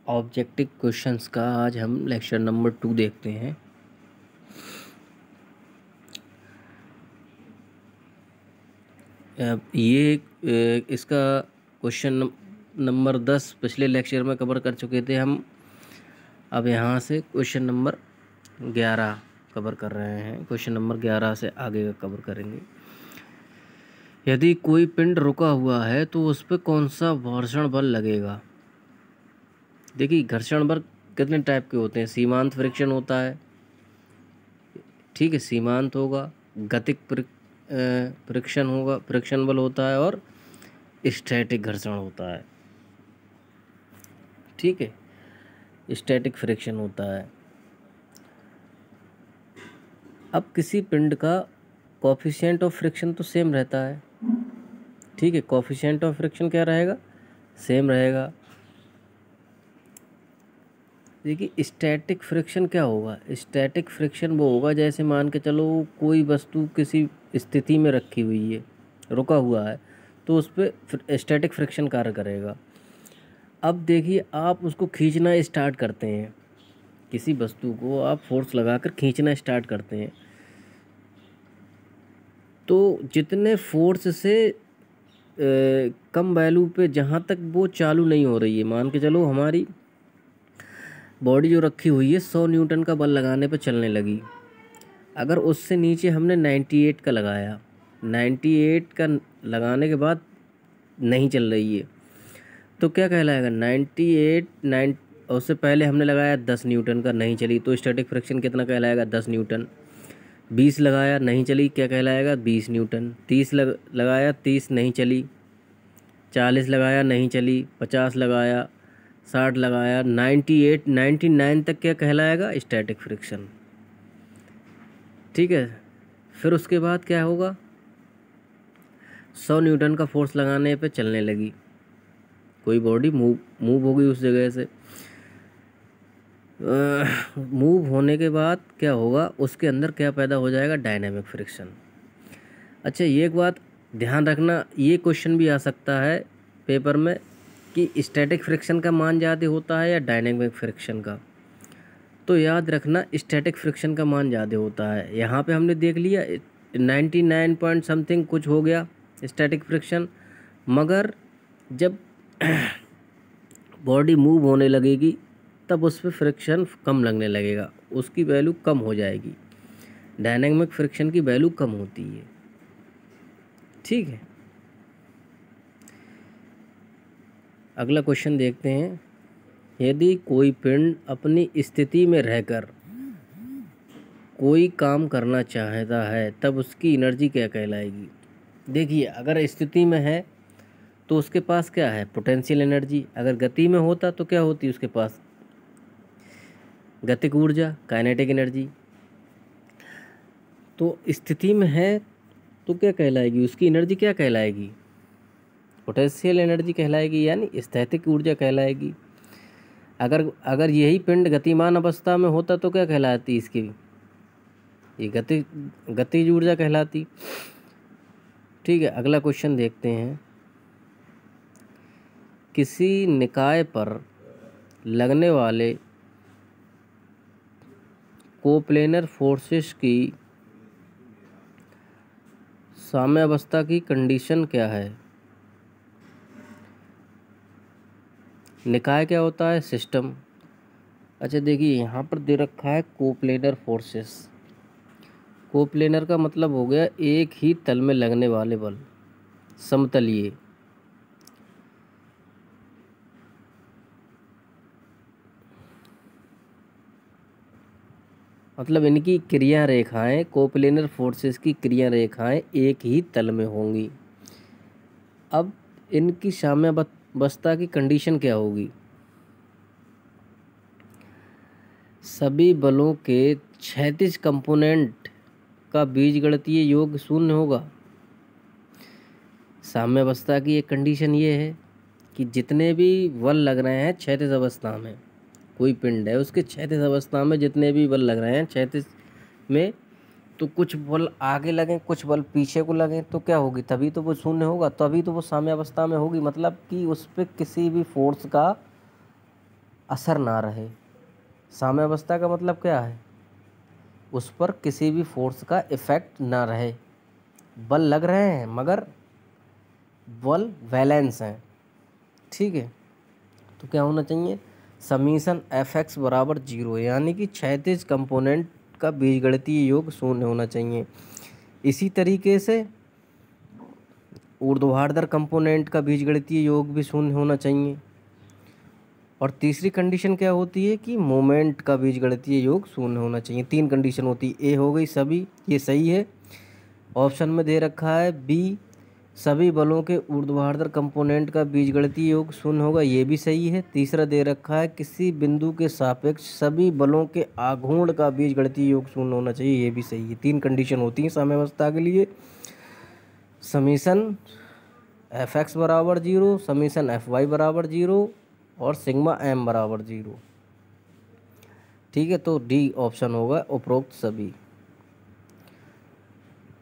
Objective questions का आज हम लेक्चर नंबर 2 देखते हैं। इसका क्वेश्चन नंबर 10 पिछले लेक्चर में कवर कर चुके थे हम। अब यहाँ से क्वेश्चन नंबर 11 कवर कर रहे हैं। क्वेश्चन नंबर 11 से आगे का कवर करेंगे। यदि कोई पिंड रुका हुआ है तो उस पर कौन सा घर्षण बल लगेगा। देखिए, घर्षण बल कितने टाइप के होते हैं। सीमांत फ्रिक्शन होता है, ठीक है, सीमांत होगा, गतिक फ्रिक्शन होगा, फ्रिक्शन बल होता है, और स्टैटिक घर्षण होता है, ठीक है, स्टैटिक फ्रिक्शन होता है। अब किसी पिंड का कोफिशिएंट ऑफ फ्रिक्शन तो सेम रहता है, ठीक है, कोफिशिएंट ऑफ फ्रिक्शन क्या रहेगा, सेम रहेगा। देखिए, स्टैटिक फ्रिक्शन क्या होगा। स्टैटिक फ्रिक्शन वो होगा जैसे मान के चलो कोई वस्तु किसी स्थिति में रखी हुई है, रुका हुआ है, तो उस पर स्टैटिक फ्रिक्शन कार्य करेगा। अब देखिए, आप उसको खींचना स्टार्ट करते हैं, किसी वस्तु को आप फोर्स लगाकर खींचना स्टार्ट करते हैं, तो जितने फोर्स से कम वैल्यू पे जहाँ तक वो चालू नहीं हो रही है, मान के चलो हमारी बॉडी जो रखी हुई है 100 न्यूटन का बल लगाने पर चलने लगी। अगर उससे नीचे हमने 98 का लगाया, 98 का लगाने के बाद नहीं चल रही है, तो क्या कहलाएगा। 98 उससे पहले हमने लगाया 10 न्यूटन का, नहीं चली, तो स्टैटिक फ्रिक्शन कितना कहलाएगा, 10 न्यूटन। 20 लगाया, नहीं चली, क्या कहलाएगा, 20 न्यूटन। 30 लगाया, 30 नहीं चली। 40 लगाया, नहीं चली। 50 लगाया, 60 लगाया, 98 99 तक क्या कहलाएगा, स्टैटिक फ्रिक्शन, ठीक है। फिर उसके बाद क्या होगा, 100 न्यूटन का फोर्स लगाने पे चलने लगी, कोई बॉडी मूव होगी उस जगह से। मूव होने के बाद क्या होगा, उसके अंदर क्या पैदा हो जाएगा, डायनामिक फ्रिक्शन। अच्छा, ये एक बात ध्यान रखना, ये क्वेश्चन भी आ सकता है पेपर में कि स्टैटिक फ्रिक्शन का मान ज़्यादा होता है या डायनामिक फ्रिक्शन का। तो याद रखना, स्टैटिक फ्रिक्शन का मान ज़्यादा होता है। यहाँ पे हमने देख लिया 99 पॉइंट समथिंग कुछ हो गया स्टैटिक फ्रिक्शन, मगर जब बॉडी मूव होने लगेगी तब उस पर फ्रिक्शन कम लगने लगेगा, उसकी वैल्यू कम हो जाएगी। डायनामिक फ्रिक्शन की वैल्यू कम होती है, ठीक है। अगला क्वेश्चन देखते हैं। यदि कोई पिंड अपनी स्थिति में रहकर कोई काम करना चाहता है तब उसकी एनर्जी क्या कहलाएगी। देखिए, अगर स्थिति में है तो उसके पास क्या है, पोटेंशियल एनर्जी। अगर गति में होता तो क्या होती उसके पास, गतिक ऊर्जा, काइनेटिक एनर्जी। तो स्थिति में है तो क्या कहलाएगी, उसकी एनर्जी क्या कहलाएगी, पोटेंशियल एनर्जी कहलाएगी, यानी स्थैतिक ऊर्जा कहलाएगी। अगर यही पिंड गतिमान अवस्था में होता तो क्या कहलाती इसकी, ये गतिज ऊर्जा कहलाती, ठीक है। अगला क्वेश्चन देखते हैं। किसी निकाय पर लगने वाले कोप्लेनर फोर्सेस की साम्यावस्था की कंडीशन क्या है। निकाय क्या होता है, सिस्टम। अच्छा, देखिए यहाँ पर दे रखा है कोप्लेनर फोर्सेस। कोप्लेनर का मतलब हो गया एक ही तल में लगने वाले बल, समतलीय। मतलब इनकी क्रिया रेखाएं, कोप्लेनर फोर्सेस की क्रिया रेखाएं एक ही तल में होंगी। अब इनकी साम्यावस्था की कंडीशन क्या होगी, सभी बलों के क्षैतिज कंपोनेंट का बीजगणितीय योग 0 होगा। साम्यावस्था की एक कंडीशन ये है कि जितने भी बल लग रहे हैं क्षैतिज अवस्था में, कोई पिंड है उसके क्षैतिज अवस्था में जितने भी बल लग रहे हैं क्षैतिज में, तो कुछ बल आगे लगें, कुछ बल पीछे को लगें, तो क्या होगी, तभी तो वो 0 होगा, तभी तो वो साम्यावस्था में होगी। मतलब कि उस पर किसी भी फोर्स का असर ना रहे। साम्यावस्था का मतलब क्या है? उस पर किसी भी फोर्स का इफेक्ट ना रहे। बल लग रहे हैं मगर बल बैलेंस हैं, ठीक है। तो क्या होना चाहिए? समीशन एफ एक्स बराबर 0, यानी कि क्षैतिज कंपोनेंट का बीजगणितीय योग शून्य होना चाहिए। इसी तरीके से ऊर्ध्वाधर कंपोनेंट का बीजगणितीय योग भी शून्य होना चाहिए। और तीसरी कंडीशन क्या होती है कि मोमेंट का बीजगणितीय योग शून्य होना चाहिए। 3 कंडीशन होती है। ए हो गई सभी, ये सही है। ऑप्शन में दे रखा है बी, सभी बलों के ऊर्ध्वाधर कंपोनेंट का बीजगणितीय योग शून्य होगा, ये भी सही है। तीसरा दे रखा है किसी बिंदु के सापेक्ष सभी बलों के आघूर्ण का बीजगणितीय योग शून्य होना चाहिए, ये भी सही है। 3 कंडीशन होती हैं साम्यावस्था के लिए। समीशन एफ एक्स बराबर 0, समीशन एफ वाई बराबर 0 और सिग्मा एम बराबर 0, ठीक है। तो डी ऑप्शन होगा उपरोक्त सभी।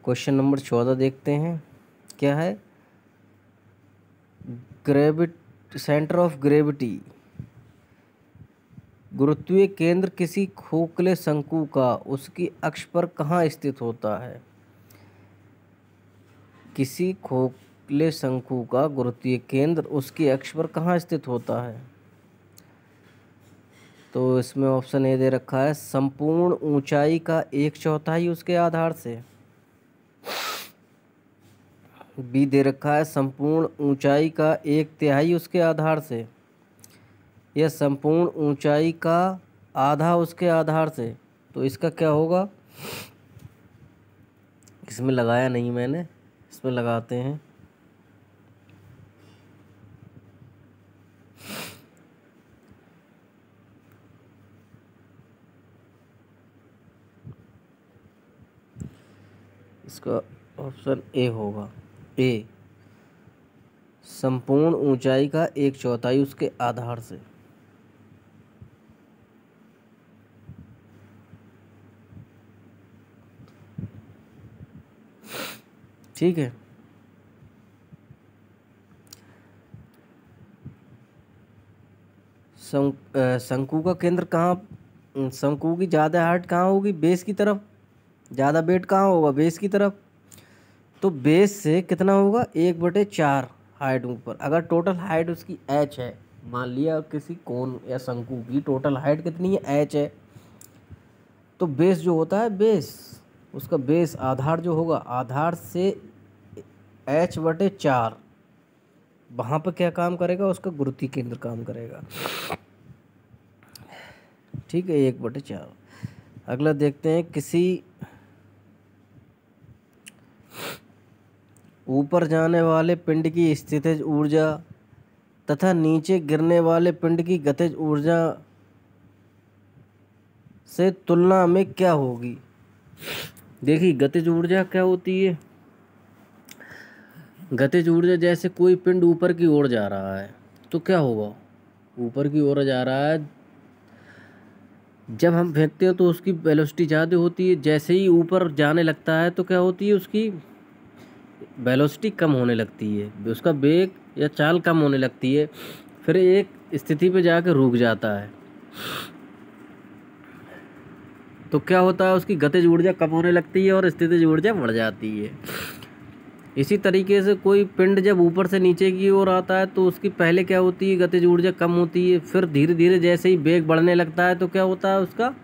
क्वेश्चन नंबर 14 देखते हैं, क्या है? सेंटर ऑफ ग्रेविटी, गुरुत्वीय केंद्र किसी खोखले शंकु का उसकी अक्ष पर कहाँ स्थित होता है? किसी खोखले शंकु का गुरुत्वीय केंद्र उसकी अक्ष पर कहाँ स्थित होता है? तो इसमें ऑप्शन ए दे रखा है संपूर्ण ऊंचाई का 1/4 उसके आधार से। बी दे रखा है संपूर्ण ऊंचाई का 1/3 उसके आधार से, या संपूर्ण ऊंचाई का आधा उसके आधार से। तो इसका क्या होगा? इसमें लगाया नहीं मैंने, इसमें लगाते हैं। इसका ऑप्शन ए होगा, ए संपूर्ण ऊंचाई का 1/4 उसके आधार से। ठीक है। शंकु का केंद्र कहाँ, शंकु की ज़्यादा हाइट कहाँ होगी? बेस की तरफ। ज़्यादा वेट कहाँ होगा? बेस की तरफ। तो बेस से कितना होगा? 1/4 हाइट ऊपर। अगर टोटल हाइट उसकी h है, मान लिया किसी कोन या शंकु की टोटल हाइट कितनी है? h है। तो बेस जो होता है, बेस उसका बेस आधार जो होगा, आधार से h/4 वहाँ पर क्या काम करेगा? उसका गुरुत्वीय केंद्र काम करेगा, ठीक है। 1/4। अगला देखते हैं, किसी ऊपर जाने वाले पिंड की स्थितिज ऊर्जा तथा नीचे गिरने वाले पिंड की गतिज ऊर्जा से तुलना में क्या होगी? देखिए गतिज ऊर्जा क्या होती है? गतिज ऊर्जा, जैसे कोई पिंड ऊपर की ओर जा रहा है तो क्या होगा? ऊपर की ओर जा रहा है, जब हम फेंकते हैं तो उसकी वेलोसिटी ज़्यादा होती है। जैसे ही ऊपर जाने लगता है तो क्या होती है? उसकी वेलोसिटी कम होने लगती है, उसका वेग या चाल कम होने लगती है, फिर एक स्थिति पे जाकर रुक जाता है। तो क्या होता है? उसकी गतिज ऊर्जा कम होने लगती है और स्थितिज ऊर्जा बढ़ जाती है। इसी तरीके से कोई पिंड जब ऊपर से नीचे की ओर आता है तो उसकी पहले क्या होती है? गतिज ऊर्जा कम होती है, फिर धीरे धीरे जैसे ही वेग बढ़ने लगता है तो क्या होता है? उसका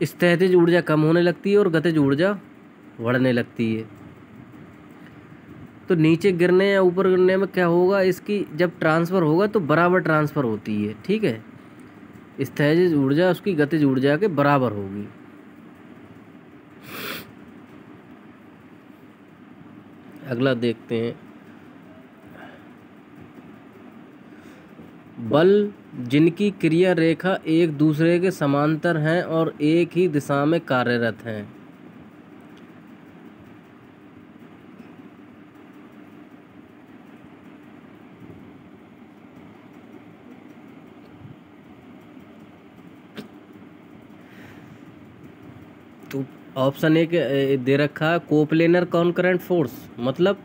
स्थितिज ऊर्जा कम होने लगती है और गतिज ऊर्जा बढ़ने लगती है। तो नीचे गिरने या ऊपर गिरने में क्या होगा? इसकी जब ट्रांसफ़र होगा तो बराबर ट्रांसफ़र होती है, ठीक है। स्थितिज ऊर्जा उसकी गतिज ऊर्जा के बराबर होगी। अगला देखते हैं, बल जिनकी क्रिया रेखा एक दूसरे के समांतर हैं और एक ही दिशा में कार्यरत हैं। तो ऑप्शन ए के दे रखा है कोप्लेनर कॉन्करेंट फोर्स, मतलब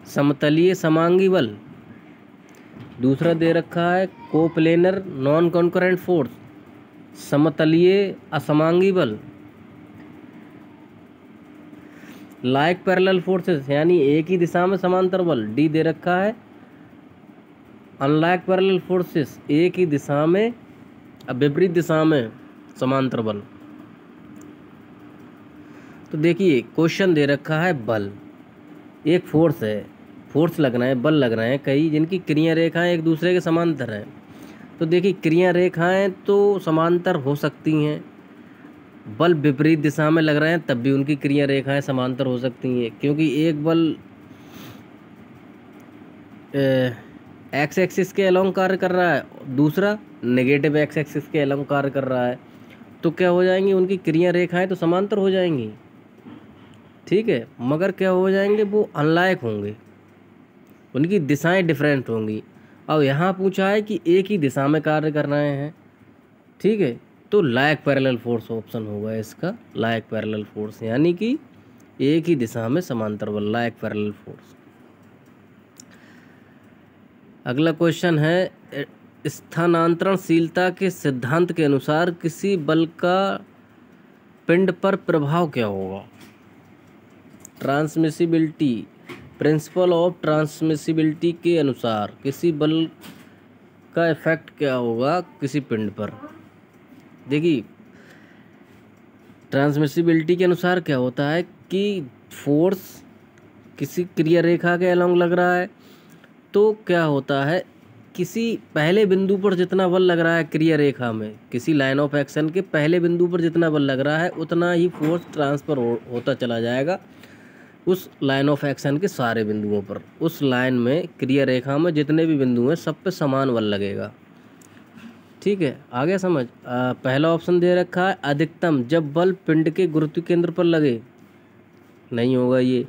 समतलीय समांगी बल। दूसरा दे रखा है कोप्लेनर नॉन कॉन्करेंट फोर्स, समतलीय असमांगी बल। लाइक पैरेलल फोर्सेस यानी एक ही दिशा में समांतर बल, डी दे रखा है अनलाइक पैरेलल फोर्सेस, एक ही दिशा में विपरीत दिशा में समांतर बल। तो देखिए क्वेश्चन दे रखा है बल, एक फोर्स है, फोर्स लग रहे हैं, बल लग रहे हैं कई, जिनकी क्रिया रेखाएं एक दूसरे के समांतर हैं। तो देखिए क्रिया रेखाएं तो समांतर हो सकती हैं, बल विपरीत दिशा में लग रहे हैं तब भी उनकी क्रिया रेखाएं समांतर हो सकती हैं, क्योंकि एक बल एक्स एक्सिस के अलोंग कार्य कर रहा है, दूसरा नेगेटिव एक्स एक्सिस के अलोंग कार्य कर रहा है। तो क्या हो जाएंगी, उनकी क्रिया रेखाएं तो समांतर हो जाएंगी, ठीक है, मगर क्या हो जाएंगे, वो अनलाइक होंगे, उनकी दिशाएं डिफरेंट होंगी। अब यहाँ पूछा है कि एक ही दिशा में कार्य कर रहे हैं, ठीक है, तो लाइक पैरेलल फोर्स ऑप्शन होगा इसका, लाइक पैरेलल फोर्स यानी कि एक ही दिशा में समांतर बल, लाइक पैरेलल फोर्स। अगला क्वेश्चन है स्थानांतरणशीलता के सिद्धांत के अनुसार किसी बल का पिंड पर प्रभाव क्या होगा। ट्रांसमिसिबिलिटी, प्रिंसिपल ऑफ ट्रांसमिसिबिलिटी के अनुसार किसी बल का इफेक्ट क्या होगा किसी पिंड पर। देखिए ट्रांसमिसिबिलिटी के अनुसार क्या होता है कि फोर्स किसी क्रिया रेखा के अलोंग लग रहा है, तो क्या होता है, किसी पहले बिंदु पर जितना बल लग रहा है क्रिया रेखा में, किसी लाइन ऑफ एक्शन के पहले बिंदु पर जितना बल लग रहा है उतना ही फोर्स ट्रांसफर होता चला जाएगा उस लाइन ऑफ एक्शन के सारे बिंदुओं पर। उस लाइन में क्रिया रेखा में जितने भी बिंदु हैं सब पे समान बल लगेगा, ठीक है, आगे समझ। पहला ऑप्शन दे रखा है अधिकतम जब बल पिंड के गुरुत्व केंद्र पर लगे, नहीं होगा ये।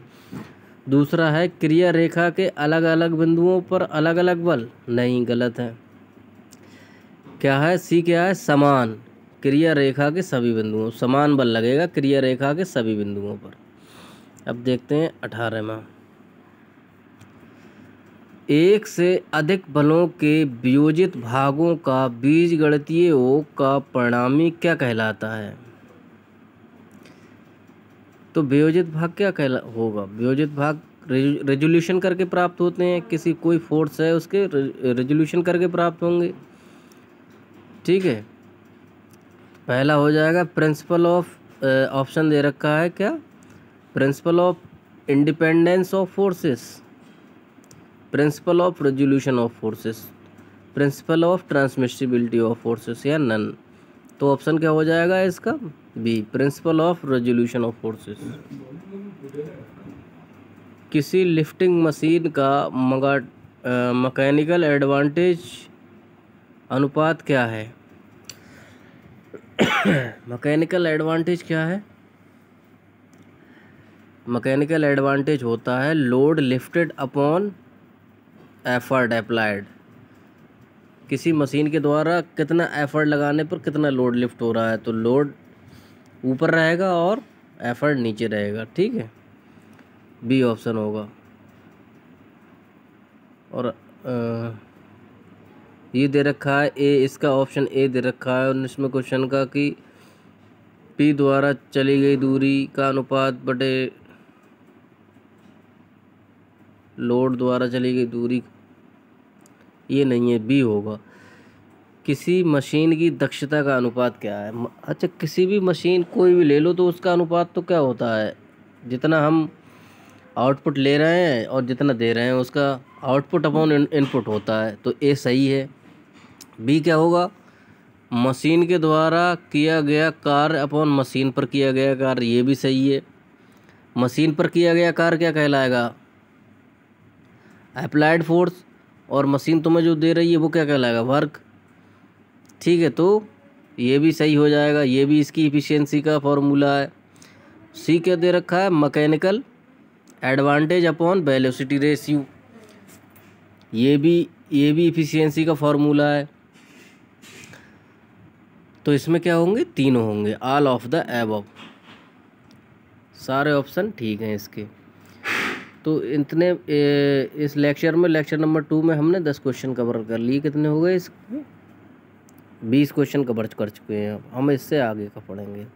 दूसरा है क्रिया रेखा के अलग अलग बिंदुओं पर अलग अलग बल, नहीं, गलत है। क्या है, सी क्या है, समान क्रिया रेखा के सभी बिंदुओं, समान बल लगेगा क्रिया रेखा के सभी बिंदुओं पर। अब देखते हैं 18वां, एक से अधिक बलों के वियोजित भागों का बीजगणितीय योग का परिणामी क्या कहलाता है। तो वियोजित भाग क्या होगा, वियोजित भाग रेजोल्यूशन करके प्राप्त होते हैं, किसी कोई फोर्स है उसके रेजोल्यूशन करके प्राप्त होंगे, ठीक है। पहला हो जाएगा प्रिंसिपल ऑफ, ऑप्शन दे रखा है क्या, principle of independence of forces, principle of resolution of forces, principle of transmissibility of forces या नन। तो ऑप्शन क्या हो जाएगा इसका, B, principle of resolution of forces. किसी लिफ्टिंग मशीन का मैकेनिकल एडवांटेज अनुपात क्या है। मैकेनिकल एडवांटेज क्या है, मैकेनिकल एडवांटेज होता है load lifted upon effort applied, किसी मशीन के द्वारा कितना एफर्ट लगाने पर कितना लोड लिफ्ट हो रहा है, तो लोड ऊपर रहेगा और एफर्ट नीचे रहेगा, ठीक है, बी ऑप्शन होगा। और ये दे रखा है ए, इसका ऑप्शन ए दे रखा है 19वें क्वेश्चन का कि पी द्वारा चली गई दूरी का अनुपात बटे लोड द्वारा चली गई दूरी, ये नहीं है, बी होगा। किसी मशीन की दक्षता का अनुपात क्या है। अच्छा, किसी भी मशीन कोई भी ले लो तो उसका अनुपात तो क्या होता है, जितना हम आउटपुट ले रहे हैं और जितना दे रहे हैं उसका आउटपुट अपॉन इनपुट होता है, तो ए सही है। बी क्या होगा, मशीन के द्वारा किया गया कार्य अपॉन मशीन पर किया गया कार्य, ये भी सही है। मशीन पर किया गया कार्य क्या कहलाएगा, अप्लाइड फोर्स, और मशीन तुम्हें जो दे रही है वो क्या कहलाएगा, वर्क, ठीक है, तो ये भी सही हो जाएगा, ये भी इसकी इफिशियंसी का फॉर्मूला है। सी क्या दे रखा है, mechanical advantage upon velocity ratio, ये भी इफिशियंसी का फॉर्मूला है। तो इसमें क्या होंगे, तीनों होंगे, ऑल ऑफ द अबव, सारे ऑप्शन ठीक हैं इसके। तो इतने इस लेक्चर में, लेक्चर नंबर 2 में हमने 10 क्वेश्चन कवर कर लिए। कितने हो गए? इस 20 क्वेश्चन कवर कर चुके हैं। हम इससे आगे का पढ़ेंगे।